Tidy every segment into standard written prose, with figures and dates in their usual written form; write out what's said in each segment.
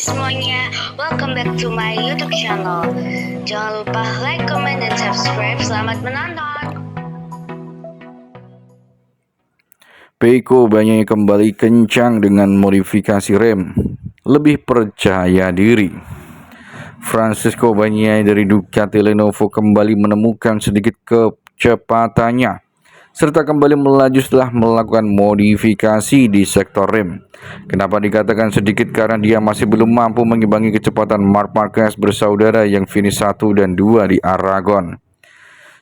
semuanya, welcome back to my YouTube channel. Jangan lupa like, comment, dan subscribe. Selamat menonton. Pecco Bagnaia kembali kencang dengan modifikasi rem, lebih percaya diri. Francesco Bagnaia dari Ducati Lenovo kembali menemukan sedikit kecepatannya, serta kembali melaju setelah melakukan modifikasi di sektor rem. Kenapa dikatakan sedikit? Karena dia masih belum mampu mengimbangi kecepatan Marc Marquez bersaudara yang finish 1 dan 2 di Aragon.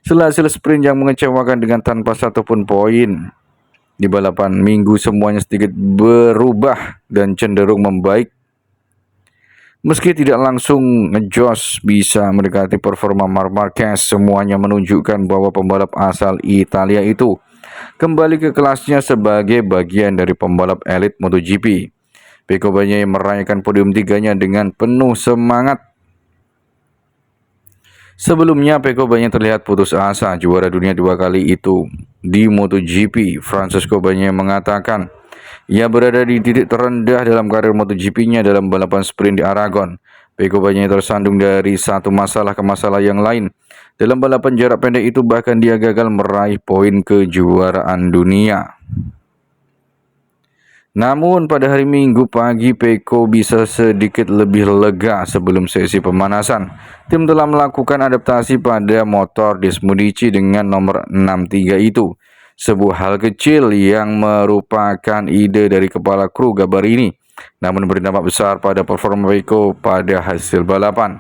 Hasil sprint yang mengecewakan dengan tanpa satupun poin. Di balapan minggu semuanya sedikit berubah dan cenderung membaik. Meski tidak langsung ngejos bisa mendekati performa Marc Marquez, semuanya menunjukkan bahwa pembalap asal Italia itu kembali ke kelasnya sebagai bagian dari pembalap elit MotoGP. Pecco Bagnaia merayakan podium 3-nya dengan penuh semangat. Sebelumnya, Pecco Bagnaia terlihat putus asa. Juara dunia 2 kali itu di MotoGP, Francesco Bagnaia mengatakan ia berada di titik terendah dalam karir MotoGP-nya dalam balapan sprint di Aragon. Pecco Bagnaia tersandung dari satu masalah ke masalah yang lain. Dalam balapan jarak pendek itu bahkan dia gagal meraih poin kejuaraan dunia. Namun pada hari Minggu pagi Pecco bisa sedikit lebih lega sebelum sesi pemanasan. Tim telah melakukan adaptasi pada motor Desmodici dengan nomor 63 itu. Sebuah hal kecil yang merupakan ide dari kepala kru Gabarini, namun berdampak besar pada performa Pecco pada hasil balapan.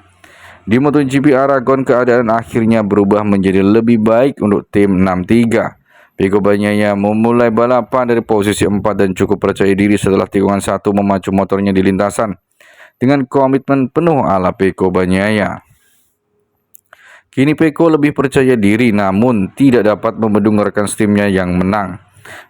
Di MotoGP Aragon, keadaan akhirnya berubah menjadi lebih baik untuk tim 63. Pecco Bagnaia memulai balapan dari posisi 4 dan cukup percaya diri setelah tikungan 1 memacu motornya di lintasan dengan komitmen penuh ala Pecco Bagnaia. Kini Pecco lebih percaya diri namun tidak dapat membendung rekan timnya yang menang.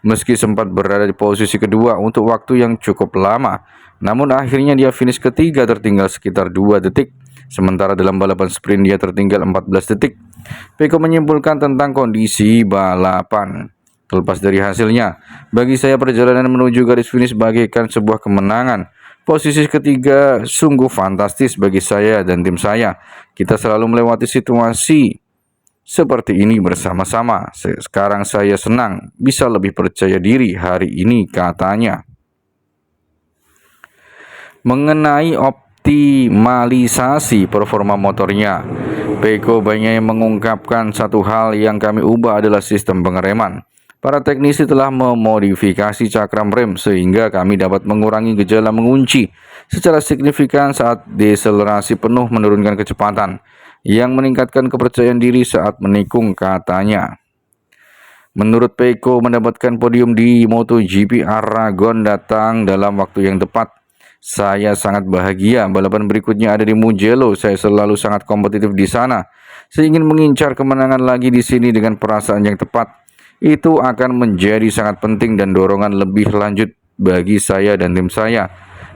Meski sempat berada di posisi kedua untuk waktu yang cukup lama, namun akhirnya dia finish ketiga tertinggal sekitar 2 detik. Sementara dalam balapan sprint dia tertinggal 14 detik. Pecco menyimpulkan tentang kondisi balapan. Terlepas dari hasilnya, bagi saya perjalanan menuju garis finish bagaikan sebuah kemenangan. Posisi ketiga sungguh fantastis bagi saya dan tim saya. Kita selalu melewati situasi seperti ini bersama-sama. Sekarang saya senang bisa lebih percaya diri hari ini, katanya. Mengenai optimalisasi performa motornya, Pecco Bagnaia mengungkapkan satu hal yang kami ubah adalah sistem pengereman. Para teknisi telah memodifikasi cakram rem sehingga kami dapat mengurangi gejala mengunci secara signifikan saat deselerasi penuh, menurunkan kecepatan yang meningkatkan kepercayaan diri saat menikung, katanya. Menurut Pecco, mendapatkan podium di MotoGP Aragon datang dalam waktu yang tepat. Saya sangat bahagia. Balapan berikutnya ada di Mugello. Saya selalu sangat kompetitif di sana. Saya ingin mengincar kemenangan lagi di sini dengan perasaan yang tepat. Itu akan menjadi sangat penting dan dorongan lebih lanjut bagi saya dan tim saya.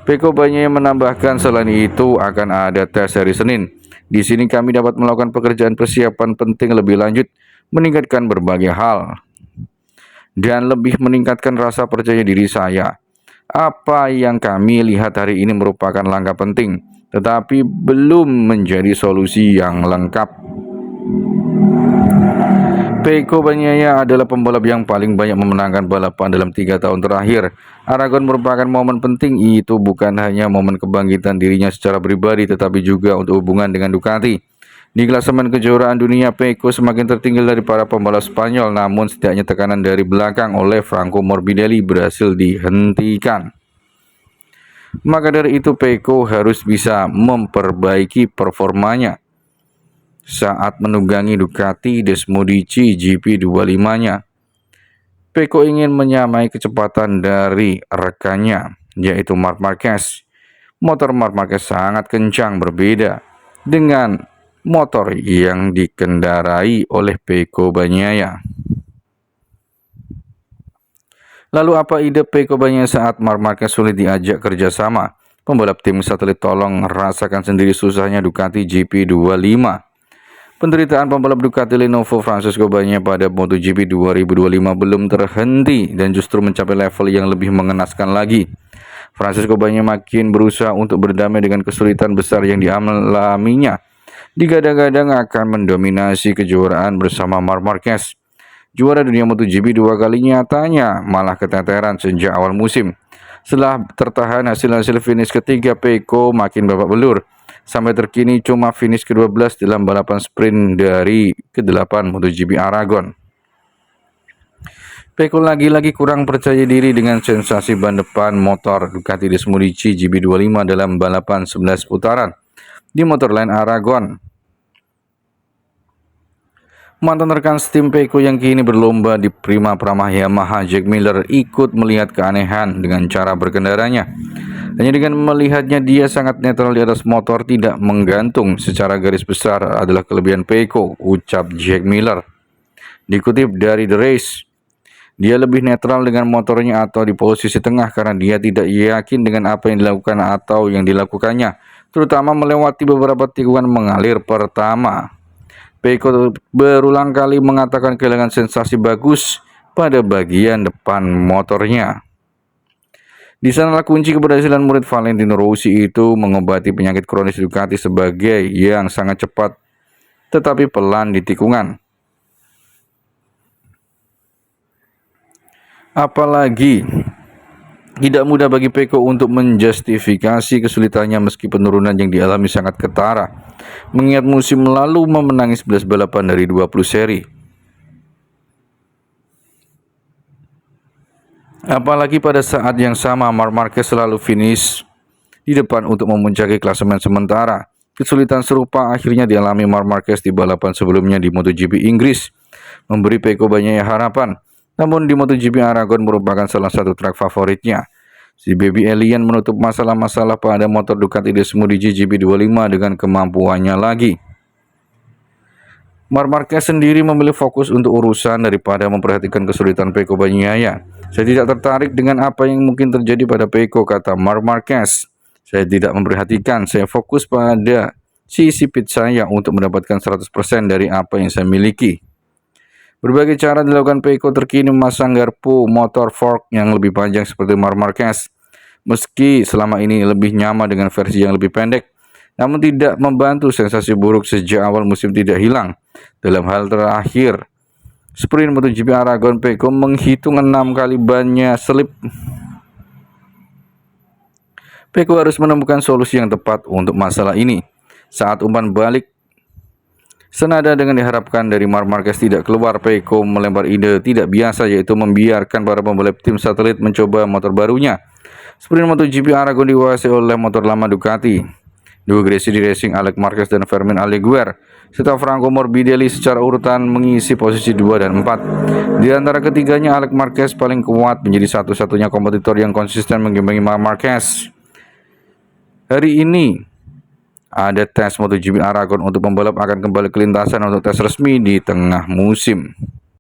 Pecco Bagnaia menambahkan selain itu akan ada tes hari Senin. Di sini kami dapat melakukan pekerjaan persiapan penting lebih lanjut, meningkatkan berbagai hal, dan lebih meningkatkan rasa percaya diri saya. Apa yang kami lihat hari ini merupakan langkah penting, tetapi belum menjadi solusi yang lengkap. Pecco Bagnaia adalah pembalap yang paling banyak memenangkan balapan dalam 3 tahun terakhir. Aragon merupakan momen penting, itu bukan hanya momen kebangkitan dirinya secara pribadi, tetapi juga untuk hubungan dengan Ducati. Di klasemen kejuaraan dunia, Pecco semakin tertinggal dari para pembalap Spanyol, namun setidaknya tekanan dari belakang oleh Franco Morbidelli berhasil dihentikan. Maka dari itu Pecco harus bisa memperbaiki performanya saat menunggangi Ducati Desmodici GP25-nya. Pecco ingin menyamai kecepatan dari rekannya, yaitu Marc Marquez. Motor Marc Marquez sangat kencang, berbeda dengan motor yang dikendarai oleh Pecco Bagnaia. Lalu apa ide Pecco Bagnaia saat Marc Marquez sulit diajak kerjasama? Pembalap tim satelit tolong rasakan sendiri susahnya Ducati GP25. Penderitaan pembalap Ducati Lenovo Francesco Bagnaia pada MotoGP 2025 belum terhenti dan justru mencapai level yang lebih mengenaskan lagi. Francisco Bagnaia makin berusaha untuk berdamai dengan kesulitan besar yang dialaminya. Digadang-gadang akan mendominasi kejuaraan bersama Marc Marquez. Juara dunia MotoGP 2 kali nyatanya malah keteteran sejak awal musim. Setelah tertahan hasil finish ketiga, Pecco makin babak belur. Sampai terkini cuma finish ke-12 dalam balapan sprint dari ke-8 MotoGP Aragon. Pecco lagi-lagi kurang percaya diri dengan sensasi ban depan motor Ducati Desmodici GP25 dalam balapan 11 putaran di Motorland Aragon. Mantan rekan tim Pecco yang kini berlomba di Prima Pramah Yamaha, Jack Miller, ikut melihat keanehan dengan cara berkendaranya. Hanya dengan melihatnya dia sangat netral di atas motor, tidak menggantung secara garis besar adalah kelebihan Pecco, ucap Jack Miller. Dikutip dari The Race, dia lebih netral dengan motornya atau di posisi tengah karena dia tidak yakin dengan apa yang dilakukan atau yang dilakukannya, terutama melewati beberapa tikungan mengalir pertama. Pecco berulang kali mengatakan kehilangan sensasi bagus pada bagian depan motornya. Di sanalah kunci keberhasilan murid Valentino Rossi itu mengobati penyakit kronis Ducati sebagai yang sangat cepat tetapi pelan di tikungan. Apalagi tidak mudah bagi Pecco untuk menjustifikasi kesulitannya meski penurunan yang dialami sangat ketara, mengingat musim lalu memenangi 11 balapan dari 20 seri. Apalagi pada saat yang sama Marc Marquez selalu finish di depan untuk memuncaki klasemen sementara. Kesulitan serupa akhirnya dialami Marc Marquez di balapan sebelumnya di MotoGP Inggris, memberi Pecco banyak harapan. Namun di MotoGP Aragon merupakan salah satu track favoritnya. Si Baby Alien menutup masalah-masalah pada motor Ducati Desmodici GP25 dengan kemampuannya lagi. Marc Marquez sendiri memilih fokus untuk urusan daripada memperhatikan kesulitan Pecco Bagnaia. Saya tidak tertarik dengan apa yang mungkin terjadi pada Pecco, kata Marc Marquez. Saya tidak memperhatikan, saya fokus pada sisi pit saya untuk mendapatkan 100% dari apa yang saya miliki. Berbagai cara dilakukan Pecco terkini memasang garpu motor fork yang lebih panjang seperti Marc Marquez. Meski selama ini lebih nyaman dengan versi yang lebih pendek, namun tidak membantu sensasi buruk sejak awal musim tidak hilang. Dalam hal terakhir, sprint MotoGP Aragon, Pecco menghitung 6 kali bannya selip. Pecco harus menemukan solusi yang tepat untuk masalah ini. Saat umpan balik senada dengan diharapkan dari Marc Marquez tidak keluar, Pecco melempar ide tidak biasa, yaitu membiarkan para pembalap tim satelit mencoba motor barunya. Sprint MotoGP Aragon dikuasai oleh motor lama Ducati. Dua Gresini Racing, Alex Marquez dan Fermin Aliguer, serta Franco Morbidelli secara urutan mengisi posisi 2 dan 4. Di antara ketiganya, Alex Marquez paling kuat, menjadi satu-satunya kompetitor yang konsisten mengimbangi Marc Marquez. Hari ini ada tes MotoGP Aragon untuk pembalap akan kembali ke lintasan untuk tes resmi di tengah musim.